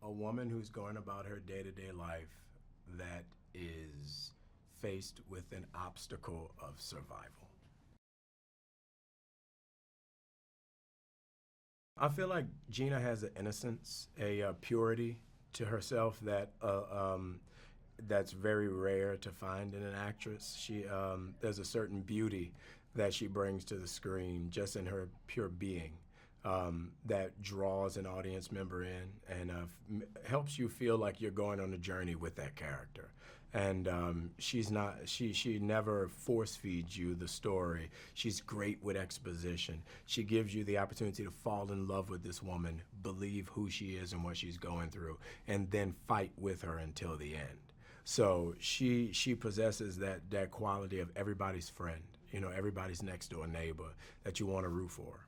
A woman who's going about her day-to-day life that is faced with an obstacle of survival. I feel like Gina has an innocence, a purity to herself that's very rare to find in an actress. There's a certain beauty that she brings to the screen just in her pure being that draws an audience member in and helps you feel like you're going on a journey with that character. And she never force feeds you the story. She's great with exposition. She gives you the opportunity to fall in love with this woman, believe who she is and what she's going through, and then fight with her until the end. So she possesses that quality of everybody's friend, everybody's next door neighbor that you want to root for.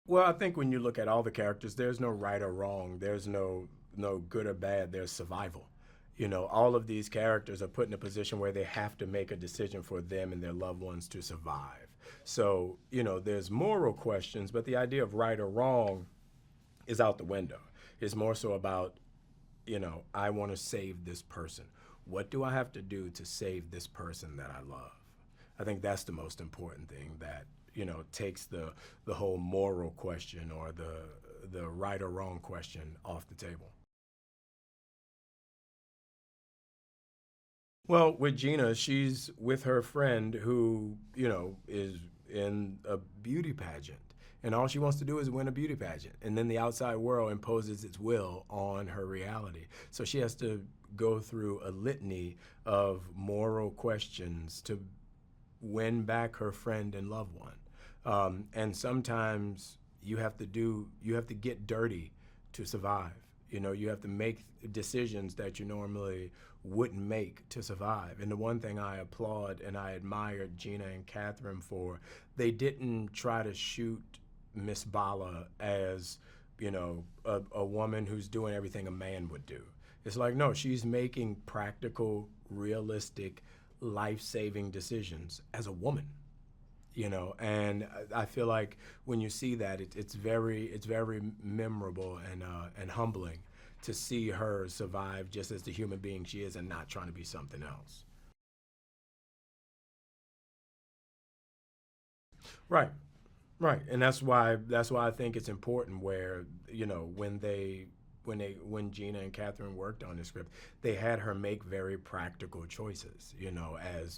Well, I think when you look at all the characters, there's no right or wrong. There's no good or bad. There's survival. All of these characters are put in a position where they have to make a decision for them and their loved ones to survive. So, there's moral questions, but the idea of right or wrong is out the window. It's more so about, I want to save this person. What do I have to do to save this person that I love? I think that's the most important thing that, takes the whole moral question or the right or wrong question off the table. Well, with Gina, she's with her friend who, is in a beauty pageant. And all she wants to do is win a beauty pageant. And then the outside world imposes its will on her reality. So she has to go through a litany of moral questions to win back her friend and loved one. And sometimes you have to get dirty to survive. You have to make decisions that you normally wouldn't make to survive. And the one thing I applaud and I admired Gina and Catherine for, they didn't try to shoot Miss Bala as, a woman who's doing everything a man would do. It's like, no, she's making practical, realistic, life-saving decisions as a woman. And I feel like when you see that, it's very memorable and humbling to see her survive just as the human being she is and not trying to be something else. Right, right, and that's why I think it's important where when Gina and Catherine worked on the script, they had her make very practical choices,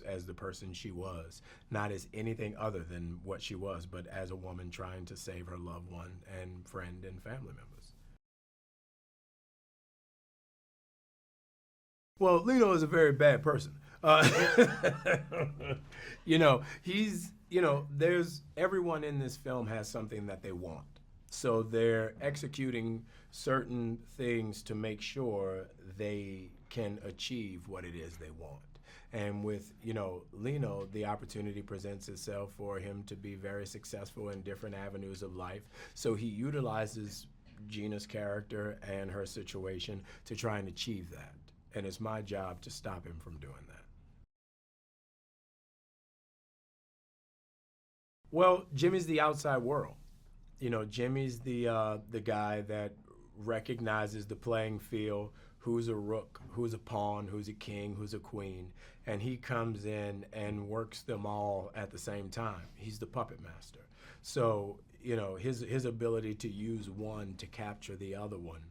as the person she was, not as anything other than what she was, but as a woman trying to save her loved one and friend and family members. Well, Lino is a very bad person. There's everyone in this film has something that they want. So they're executing certain things to make sure they can achieve what it is they want. And with, Lino, the opportunity presents itself for him to be very successful in different avenues of life. So he utilizes Gina's character and her situation to try and achieve that. And it's my job to stop him from doing that. Well, Jimmy's the outside world. Jimmy's the guy that recognizes the playing field, who's a rook, who's a pawn, who's a king, who's a queen, and he comes in and works them all at the same time. He's the puppet master. So, his ability to use one to capture the other one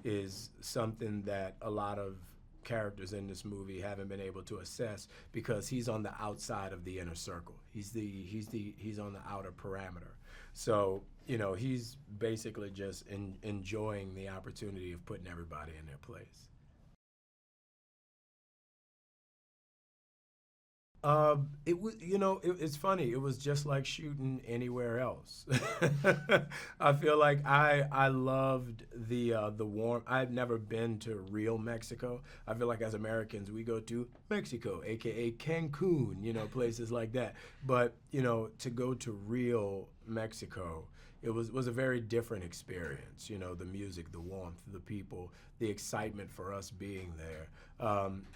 is something that a lot of characters in this movie haven't been able to assess because he's on the outside of the inner circle. He's on the outer parameter. So, he's basically just enjoying the opportunity of putting everybody in their place. It was, it's funny. It was just like shooting anywhere else. I feel like I loved the warm. I've never been to real Mexico. I feel like as Americans we go to Mexico, aka Cancun, places like that. But to go to real Mexico, it was a very different experience. The music, the warmth, the people, the excitement for us being there.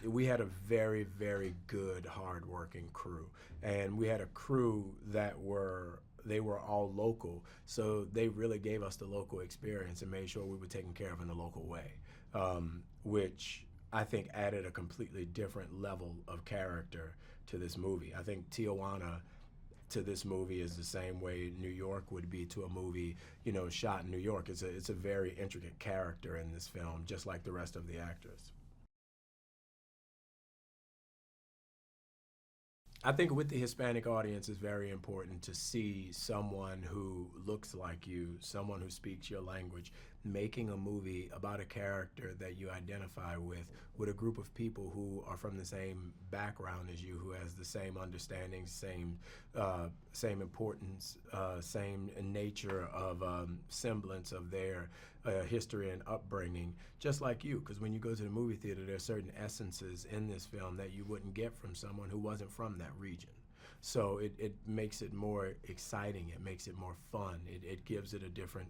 We had a very, very good, hardworking crew, and we had a crew that were they were all local, so they really gave us the local experience and made sure we were taken care of in a local way, which I think added a completely different level of character to this movie. I think Tijuana to this movie is the same way New York would be to a movie, shot in New York. It's a very intricate character in this film, just like the rest of the actors. I think with the Hispanic audience, it's very important to see someone who looks like you, someone who speaks your language, making a movie about a character that you identify with a group of people who are from the same background as you, who has the same understanding, same importance, same nature of semblance of their history and upbringing, just like you. Because when you go to the movie theater, there are certain essences in this film that you wouldn't get from someone who wasn't from that region. So it makes it more exciting. It makes it more fun. It gives it a different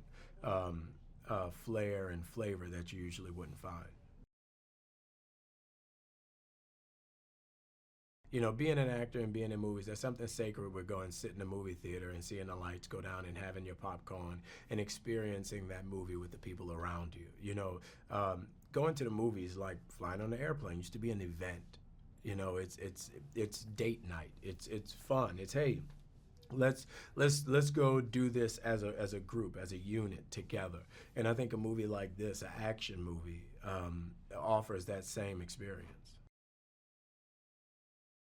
flair and flavor that you usually wouldn't find. Being an actor and being in movies, there's something sacred with going sit in a movie theater and seeing the lights go down and having your popcorn and experiencing that movie with the people around you. Going to the movies, like flying on the airplane, used to be an event. It's date night. It's fun. It's, hey, let's go do this as a group, as a unit together. And I think a movie like this, an action movie, offers that same experience.